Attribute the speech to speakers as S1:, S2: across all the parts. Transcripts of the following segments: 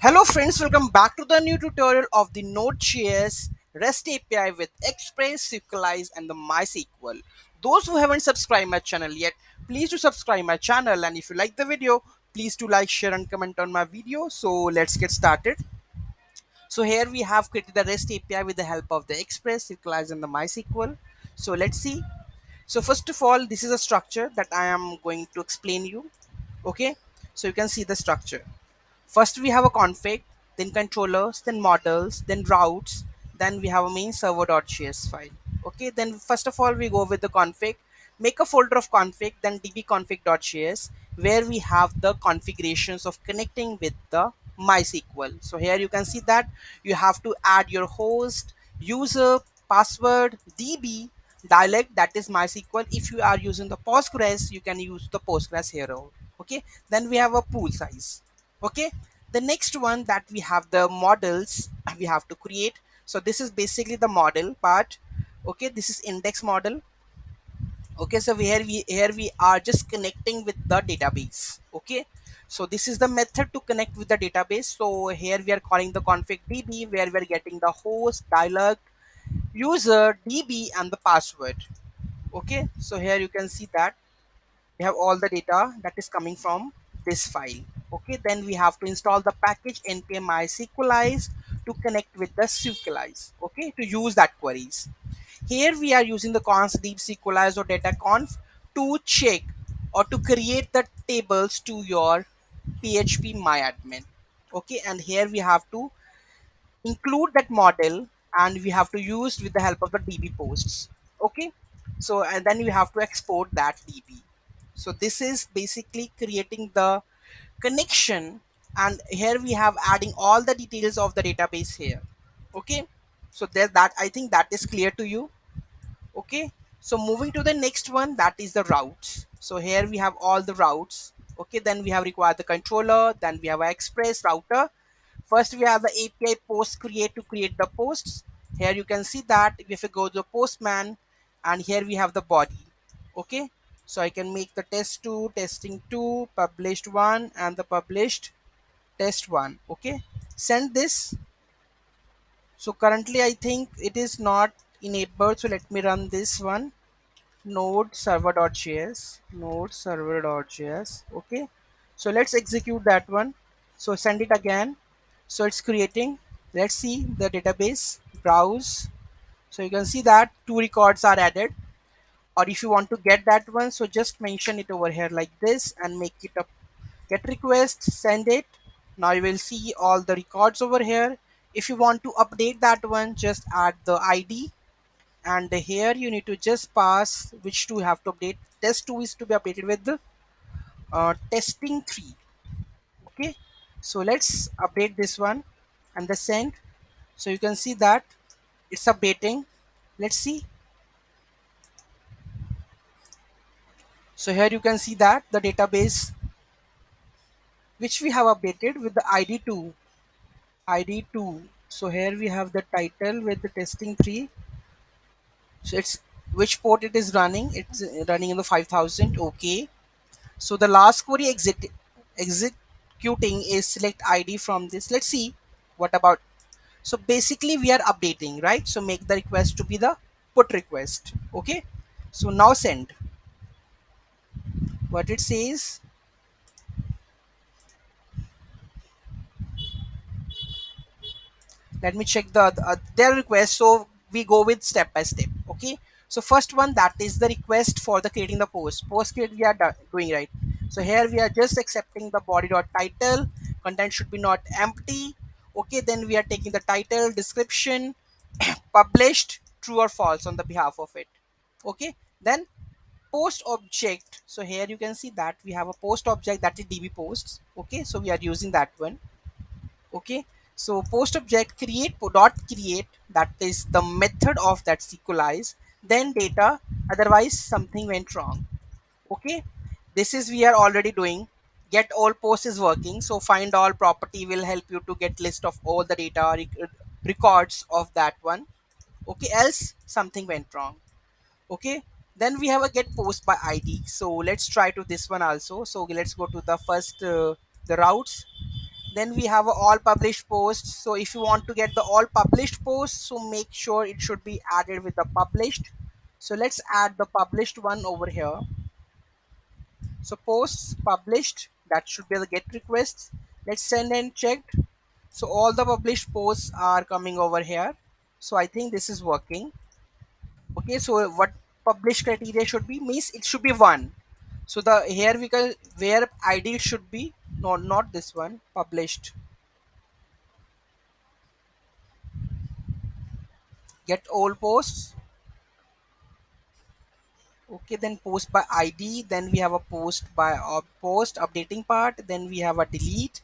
S1: Hello friends, welcome back to the new tutorial of the Node.js Rest API with Express, Sequelize and the MySQL. Those who haven't subscribed my channel yet, please do subscribe my channel, and if you like the video, please do like, share and comment on my video. So let's get started. So here we have created the REST API with the help of the Express, Sequelize and the MySQL. So let's see. So first of all, this is a structure that I am going to explain you. Okay, so you can see the structure. First we have a config, then controllers, then models, then routes, then we have a main server.js file. Okay, then first of all we go with the config, make a folder of config, then dbconfig.js where we have the configurations of connecting with the MySQL. So here you can see that you have to add your host, user, password, db, dialect, that is MySQL. If you are using the Postgres, you can use the Postgres here. Okay, then we have a pool size. Okay, the next one that we have the models we have to create. So this is basically the model part. Okay, this is index model. Okay, so here we are just connecting with the database. Okay, so this is the method to connect with the database. So here we are calling the config db where we are getting the host, dialect, user, db and the password. Okay, so here you can see that we have all the data that is coming from this file. Okay, then we have to install the package npm mysqlize to connect with the Sequelize. Okay, to use that queries. Here we are using the const deep Sequelize or data conf to check or to create the tables to your php myadmin. Okay, and here we have to include that model and we have to use with the help of the db posts. Okay, so and then we have to export that db. So this is basically creating the connection, and here we have adding all the details of the database here. Okay, so there's that. I think that is clear to you. Okay, so moving to the next one, that is the routes. So here we have all the routes. Okay, then we have required the controller, then we have our express router. First we have the api post create to create the posts. Here you can see that if you go to the postman, and here we have the body. Okay, so I can make the test2 testing2 published one and the published test1. Okay, send this. So currently I think it is not enabled, so let me run this one. Node server.js, node server.js. Okay, so let's execute that one. So send it again. So it's creating. Let's see the database, browse. So you can see that two records are added, or if you want to get that one, so just mention it over here like this and make it a get request, send it. Now you will see all the records over here. If you want to update that one, just add the id, and here you need to just pass which to have to update. Test2 is to be updated with the testing3. Okay, so let's update this one and the send. So you can see that it's updating. Let's see. So here you can see that the database which we have updated with the id2. So here we have the title with the testing3. So it's which port it is running. It's running in the 5000. Okay, so the last query executing is select id from this. Let's see what about. So basically we are updating, right? So make the request to be the put request. Okay, so now send what it says. Let me check their request. So we go with step by step. Okay, so first one, that is the request for the creating the post create we are doing, right? So here we are just accepting the body dot title, content should be not empty. Okay, then we are taking the title, description, published, true or false on the behalf of it. Okay, then post object. So here you can see that we have a post object, that is db posts. Okay, so we are using that one. Okay, so post object create dot create, that is the method of that Sequelize, then data, otherwise something went wrong. Okay, this is we are already doing. Get all post is working, so find all property will help you to get list of all the data records of that one. Okay, else something went wrong. Okay, then we have a get post by id. So let's try to this one also. So let's go to the first the routes. Then we have a all published posts. So if you want to get the all published posts, so make sure it should be added with the published. So let's add the published one over here. So posts published, that should be the get requests. Let's send and checked. So all the published posts are coming over here. So I think this is working. Okay, so what published criteria should be means it should be one. So the here we can where ID should be, no, not this one, published. Get all posts. Okay, then post by ID. Then we have a post by post updating part. Then we have a delete.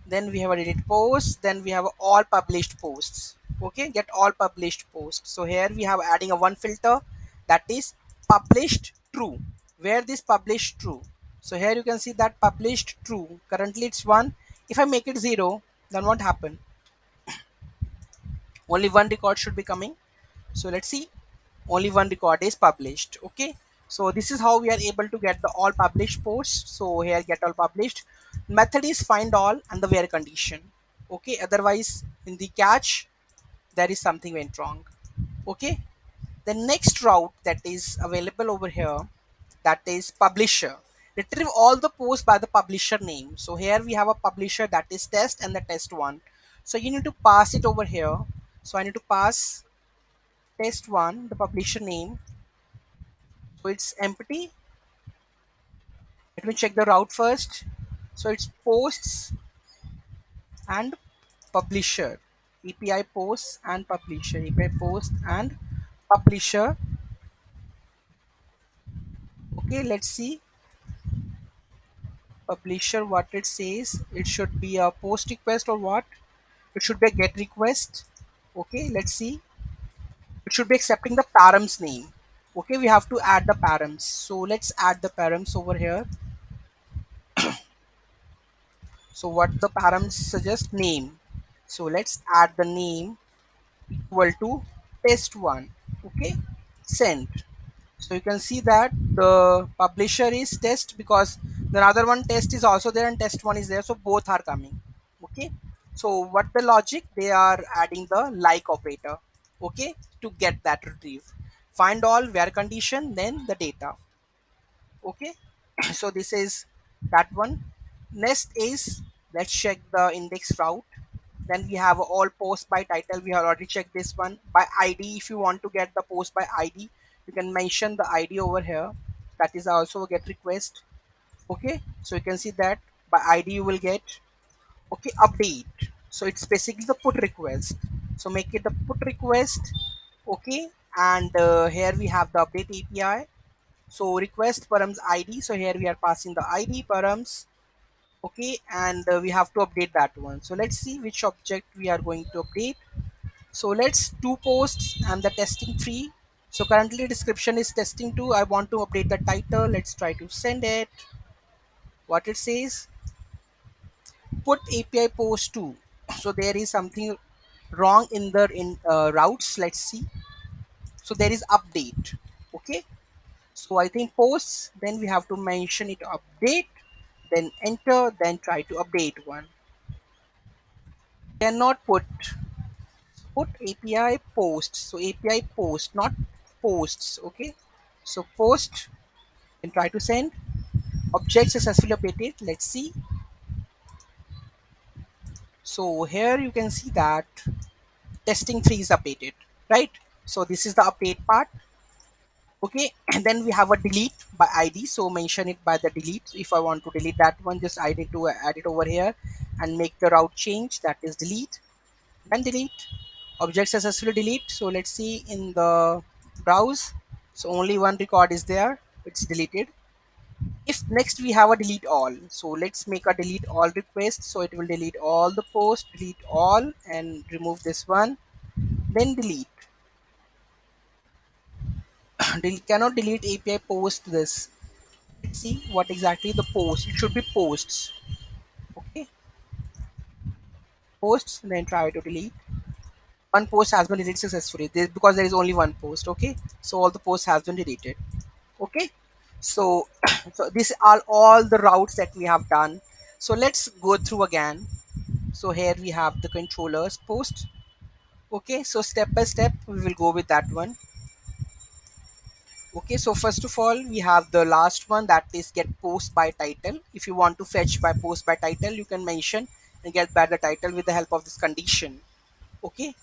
S1: Then we have a delete post. Then we have a all published posts. Okay, get all published posts. So here we have adding a one filter, that is published true. Where this published true? So here you can see that published true. Currently it's one. If I make it zero, then what happen? Only one record should be coming. So let's see, only one record is published. Okay, so this is how we are able to get the all published posts. So here get all published method is find all and the where condition. Okay, otherwise in the catch there is something went wrong. Okay, the next route that is available over here, that is publisher. Retrieve all the posts by the publisher name. So here we have a publisher, that is test and the test one. So you need to pass it over here. So I need to pass test one, the publisher name. So it's empty. Let me check the route first. So it's posts and publisher. API posts and publisher. API post and publisher. Okay, let's see. Publisher, what it says. It should be a post request or what? It should be a get request. Okay, let's see. It should be accepting the params name. Okay, we have to add the params. So let's add the params over here. So what the params suggest? Name. So let's add the name equal to test1. Okay, send. So you can see that the publisher is test because the other one test is also there and test1 is there, so both are coming. Okay, so what the logic, they are adding the like operator. Okay, to get that retrieve, find all where condition, then the data. Okay, so this is that one. Next is, let's check the index route. Then we have all post by title, we have already checked this one. By ID, if you want to get the post by ID, you can mention the ID over here. That is also a get request. Okay, so you can see that by ID you will get. Okay, update, so it's basically the put request, so make it the put request. Okay, and here we have the update API. So request params ID, so here we are passing the ID params. Okay, and we have to update that one. So let's see which object we are going to update. So let's two posts and the testing 3. So currently description is testing 2. I want to update the title. Let's try to send it. What it says, put API post 2. So there is something wrong in the routes. Let's see. So there is update. Okay, so I think posts, then we have to mention it update, then enter, then try to update one. Cannot put API post. So API post, not posts. Okay, so post and try to send. Object successfully updated. Let's see. So here you can see that testing 3 is updated, right? So this is the update part. Okay, and then we have a delete by ID. So mention it by the delete. So if I want to delete that one, just I need to add it over here and make the route change. That is delete. Then delete. Object successfully delete. So let's see in the browse. So only one record is there, it's deleted. If next we have a delete all, so let's make a delete all request. So it will delete all the posts, delete all, and remove this one, then delete. Cannot delete API post this. Let's see what exactly the post, it should be posts. Okay, posts, then try to delete. One post has been deleted successfully because there is only one post. Okay, so all the posts has been deleted. Okay, so so these are all the routes that we have done. So let's go through again. So here we have the controllers post. Okay, so step by step we will go with that one. Okay, so first of all we have the last one, that is get post by title. If you want to fetch by post by title, you can mention and get back the title with the help of this condition. Okay,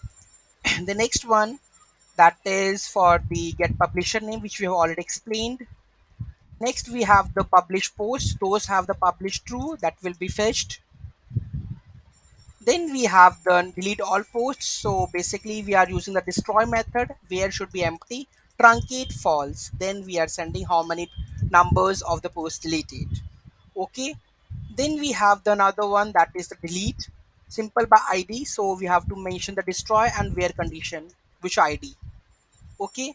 S1: the next one, that is for the get publisher name, which we have already explained. Next we have the publish post, those have the publish true, that will be fetched. Then we have the delete all posts. So basically we are using the destroy method, where should be empty, truncate false. Then we are sending how many numbers of the post deleted. Okay. Then we have the another one, that is the delete simple by ID. So we have to mention the destroy and where condition, which ID. Okay.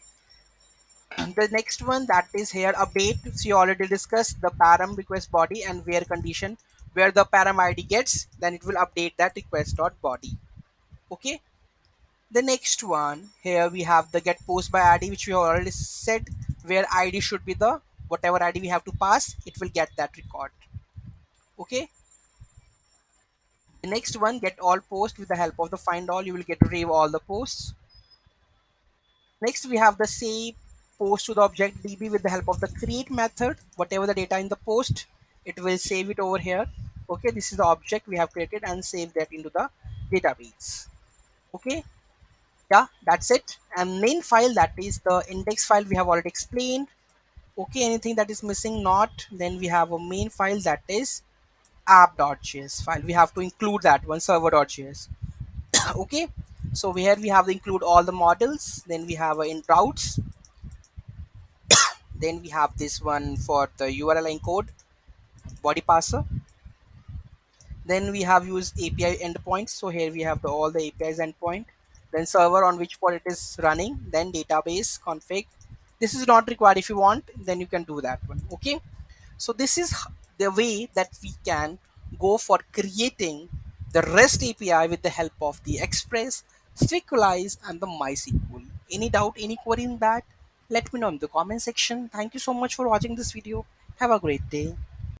S1: The next one, that is here update. So you already discussed the param request body and where condition, where the param ID gets, then it will update that request dot body. Okay, the next one, here we have the get post by id, which we already said, where id should be the whatever id we have to pass, it will get that record. Okay, the next one, get all posts. With the help of the find all, you will get to retrieve all the posts. Next we have the save post to the object db. With the help of the create method, whatever the data in the post, it will save it over here. Okay, this is the object we have created and save that into the database. Okay, yeah, that's it. And main file, that is the index file, we have already explained. Okay, anything that is missing, not, then we have a main file, that is app.js file, we have to include that one, server.js. Okay, so here we have to include all the models. Then we have in routes. Then we have this one for the url encode body parser. Then we have used API endpoints. So here we have all the APIs endpoint. Then server on which port it is running. Then database config. This is not required. If you want, then you can do that one. Okay. So this is the way that we can go for creating the REST API with the help of the Express, Sequelize, and the MySQL. Any doubt, any query in that? Let me know in the comment section. Thank you so much for watching this video. Have a great day.